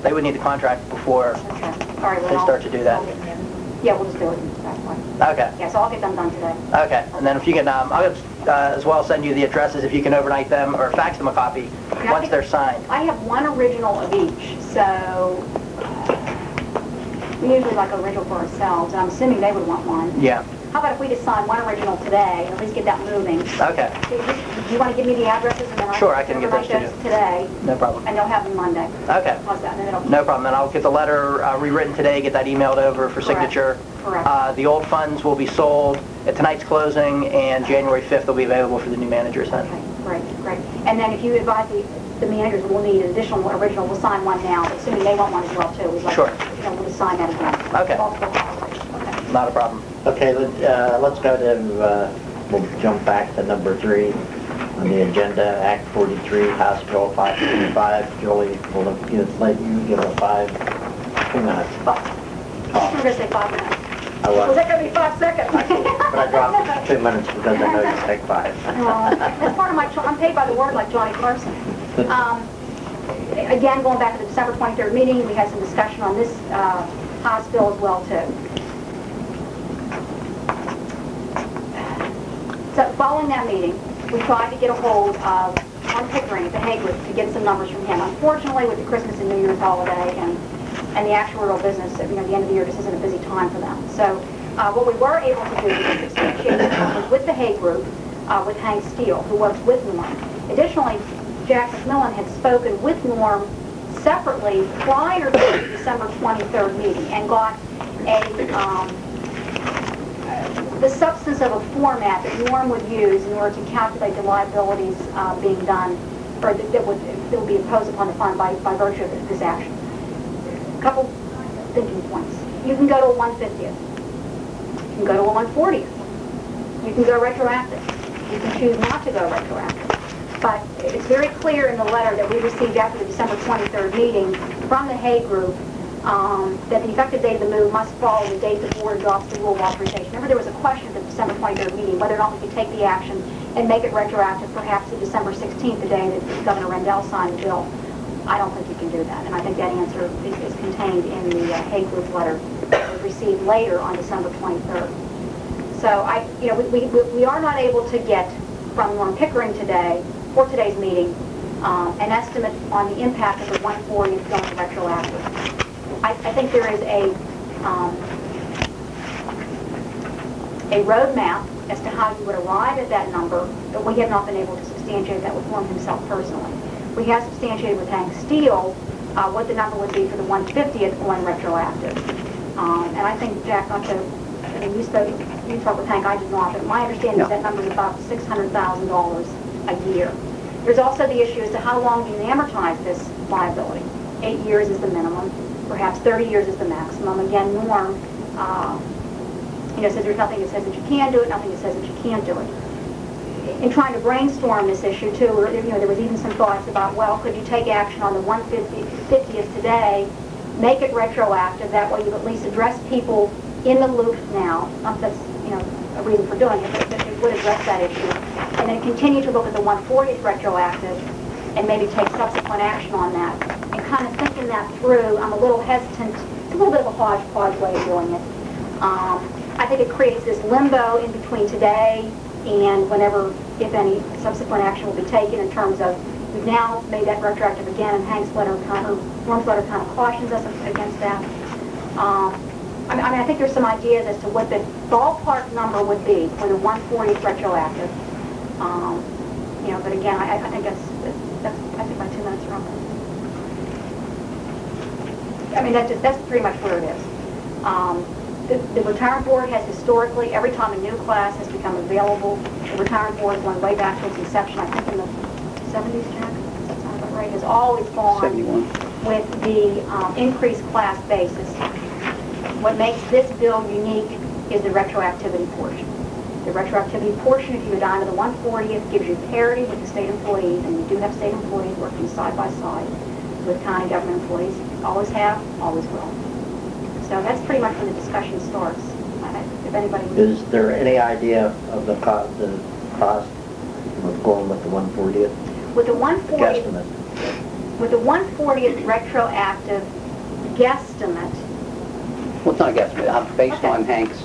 they would need the contract before Okay. All right, well, they start to do that. Yeah, we'll just do it that way. Okay. Yeah, so I'll get them done today. Okay, and then if you can, I'll as well send you the addresses if you can overnight them or fax them a copy once they're signed. I have one original of each, so we usually like original for ourselves, and I'm assuming they would want one. Yeah. How about if we just sign one original today, and at least get that moving? Okay. Do you want to give me the addresses, and then Sure, I can give those to you today? No problem. And they'll have them Monday. Okay. How's that? And then No problem. Then I'll get the letter rewritten today, get that emailed over for signature. Correct. The old funds will be sold at tonight's closing, and January 5th they'll be available for the new managers then. Okay, great, great. And then if you advise the managers, we'll need an additional original. We'll sign one now, assuming they want one as well too. We'd like, Sure. We'll just sign that again. Okay. Okay. Not a problem. Okay, let's go to, we'll jump back to number 3 on the agenda, Act 43, House Bill 555. Julie, we'll let you give a 2 minutes. I'm going to say 5 minutes. Was that going to be 5 seconds? But I dropped 2 minutes because I know you take 5. That's part of my, I'm paid by the word like Johnny Carson. Again, going back to the December 23rd meeting, we had some discussion on this House bill as well too. So following that meeting, we tried to get a hold of Warren Pickering at the Hague Group to get some numbers from him. Unfortunately, with the Christmas and New Year's holiday and the actual real business, the end of the year just isn't a busy time for them. So what we were able to do was substantiate the numbers with the Hague Group, with Hank Steele, who works with Norm. Additionally, Jack McMillan had spoken with Norm separately prior to the December 23rd meeting and got the substance of a format that Norm would use in order to calculate the liabilities being done, or that would be imposed upon the fund by virtue of this action. A couple thinking points. You can go to a 150th. You can go to a 140th. You can go retroactive. You can choose not to go retroactive. But it's very clear in the letter that we received after the December 23rd meeting from the Hague Group that the effective date of the move must follow the date the board adopts the rule of authorization. Remember, there was a question at the December 23rd meeting whether or not we could take the action and make it retroactive perhaps to December 16th, the day that Governor Rendell signed the bill. I don't think you can do that, and I think that answer is contained in the Hague Group letter that was received later on December 23rd. So we are not able to get from Norm Pickering today, for today's meeting, an estimate on the impact of the 140 going retroactive. I think there is a roadmap as to how you would arrive at that number, but we have not been able to substantiate that with Norm himself personally. We have substantiated with Hank Steele what the number would be for the 150th going retroactive. And I think, Jack, you spoke with Hank, I did not, but my understanding is that number is about $600,000 a year. There's also the issue as to how long do you amortize this liability. 8 years is the minimum. Perhaps 30 years is the maximum. Again, Norm says there's nothing that says that you can do it, nothing that says that you can't do it. In trying to brainstorm this issue too, there was even some thoughts about, well, could you take action on the 150th today, make it retroactive, that way you at least address people in the loop now. Not that's a reason for doing it, but it would address that issue. And then continue to look at the 140th retroactive and maybe take subsequent action on that. And kind of thinking that through, I'm a little hesitant. It's a little bit of a hodgepodge way of doing it. I think it creates this limbo in between today and whenever, if any, subsequent action will be taken in terms of, we've now made that retroactive again, and Hank's letter Norm's letter kind of cautions us against that. I think there's some ideas as to what the ballpark number would be for the 140th retroactive. But again, I think I think my 2 minutes are up. I mean, that's pretty much where it is. The retirement board has historically, every time a new class has become available, the retirement board, going way back to its inception, I think in the 70s, Jack, that sounds about right, has always gone 71. With the increased class basis. What makes this bill unique is the retroactivity portion. The retroactivity portion, if you go down to the 140th, gives you parity with the state employees, and we do have state employees working side by side with county government employees. Always have, always will. So that's pretty much where the discussion starts. If anybody is there any idea of the cost of going with the 140th? With the 140th, guesstimate. With the 140th retroactive guesstimate, Well, it's not a guesstimate, based Okay. on Hank's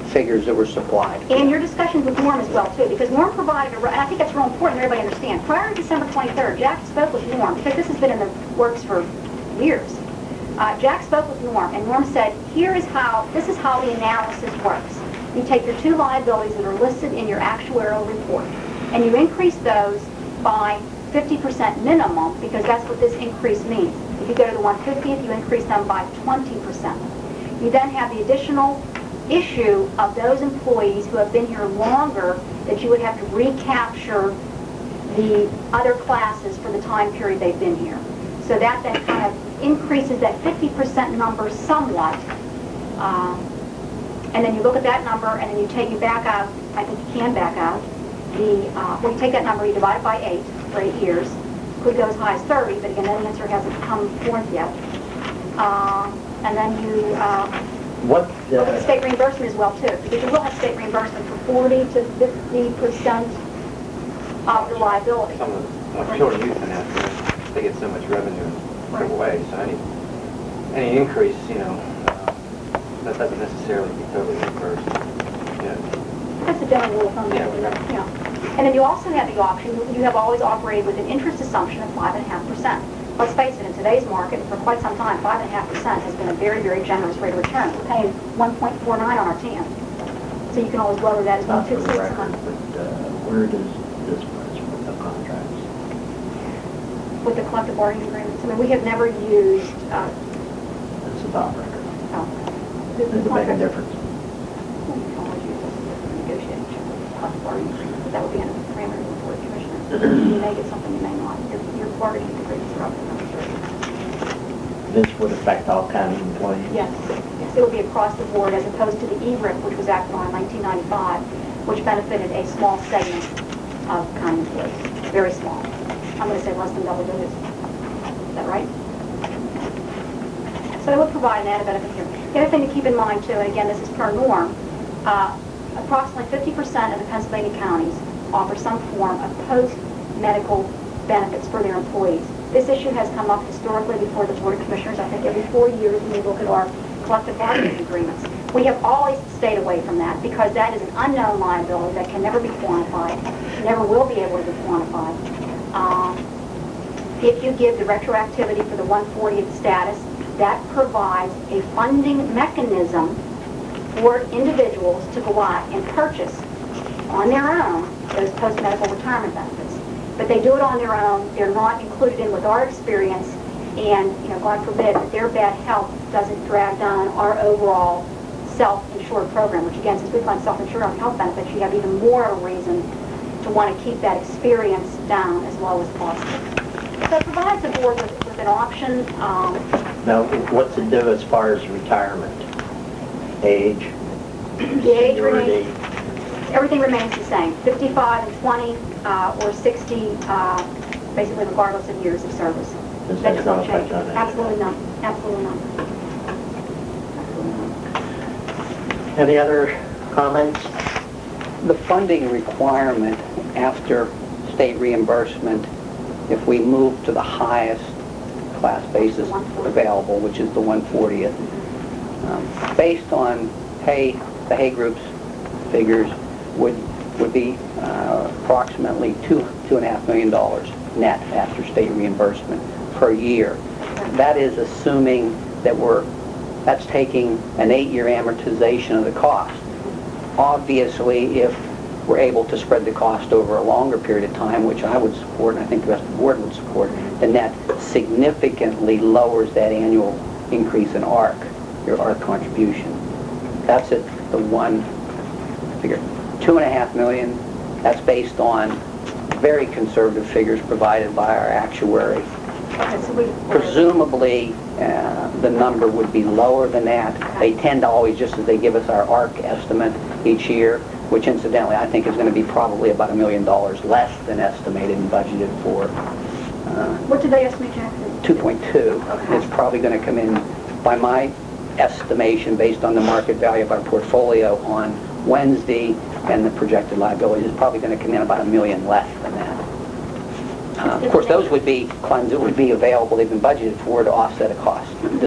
figures that were supplied. and your discussions with Norm as well, too, because Norm provided, and I think that's real important that everybody understand. Prior to December 23rd, Jack spoke with Norm, because this has been in the works for years. Jack spoke with Norm, and Norm said, this is how the analysis works. You take your two liabilities that are listed in your actuarial report, and you increase those by 50% minimum, because that's what this increase means. If you go to the 150th, you increase them by 20%. You then have the additional issue of those employees who have been here longer that you would have to recapture the other classes for the time period they've been here. So that then kind of increases that 50% number somewhat. And then you look at that number and then you back out, I think you can back out, well, you take that number, you divide it by 8 for 8 years. Could go as high as 30, but again, that answer hasn't come forth yet. And then you What, look at state reimbursement as well, too, because you will have state reimbursement for 40 to 50% of your liability. Some of the children youth in that, they get so much revenue Right. away, so any increase, that doesn't necessarily be totally reversed. That's the general rule of thumb. Yeah. And then you also have the option, you have always operated with an interest assumption of 5.5%. Let's face it, in today's market, for quite some time, 5.5% has been a very, very generous rate of return. We're paying 1.49 on our TAM. So you can always lower that as well, not for too. the record, but where does this place with the contracts? With the collective bargaining agreements. I mean, we have never used, It's about record. the Does it make a contract- difference? Well, you can always use those for negotiation, collective bargaining agreements, but that would be under the parameters of the board of commissioners. You may get something, you may not. Your bargaining agreements are up to them. This would affect all county employees? Yes. Yes, it will be across the board as opposed to the ERIP, which was acted on in 1995, which benefited a small segment of county employees. Very small. I'm going to say less than double digits. Is that right? So it would provide an added benefit here. The other thing to keep in mind, too, and again, this is per norm, approximately 50% of the Pennsylvania counties offer some form of post-medical benefits for their employees. This issue has come up historically before the Board of Commissioners, I think every 4 years when we look at our collective bargaining agreements. We have always stayed away from that because that is an unknown liability that can never be quantified, never will be able to be quantified. If you give the retroactivity for the 140th status, that provides a funding mechanism for individuals to go out and purchase on their own those post-medical retirement benefits. But they do it on their own. They're not included in with our experience, and God forbid that their bad health doesn't drag down our overall self-insured program, which again, since we fund self-insured on health benefits, you have even more reason to want to keep that experience down as low as possible. So it provides the board with an option. Now, what's it do as far as retirement? Age? The age seniority? remains, everything remains the same, 55 and 20 or 60, basically regardless of years of service. Does That that does no not change. effect on that? Absolutely not. Absolutely not. Absolutely not. Any other comments? The funding requirement after state reimbursement, if we move to the highest class basis available, which is the 140th, based on the Hay Group's figures, would be approximately $2.5 million net after state reimbursement per year. That is assuming that that's taking an 8-year amortization of the cost. Obviously, if we're able to spread the cost over a longer period of time, which I would support, and I think the rest of the board would support, then that significantly lowers that annual increase in your ARC contribution. That's at the one figure. $2.5 million, that's based on very conservative figures provided by our actuary. Okay, so Presumably, the number would be lower than that. They tend to always, just as they give us our ARC estimate each year, which incidentally I think is going to be probably about $1 million less than estimated and budgeted for. what did they estimate, Jack? 2.2. Okay. It's probably going to come in, by my estimation, based on the market value of our portfolio on Wednesday and the projected liabilities, is probably going to come in about $1 million less than that. Of course, those would be funds that would be available, they've been budgeted for to offset a cost.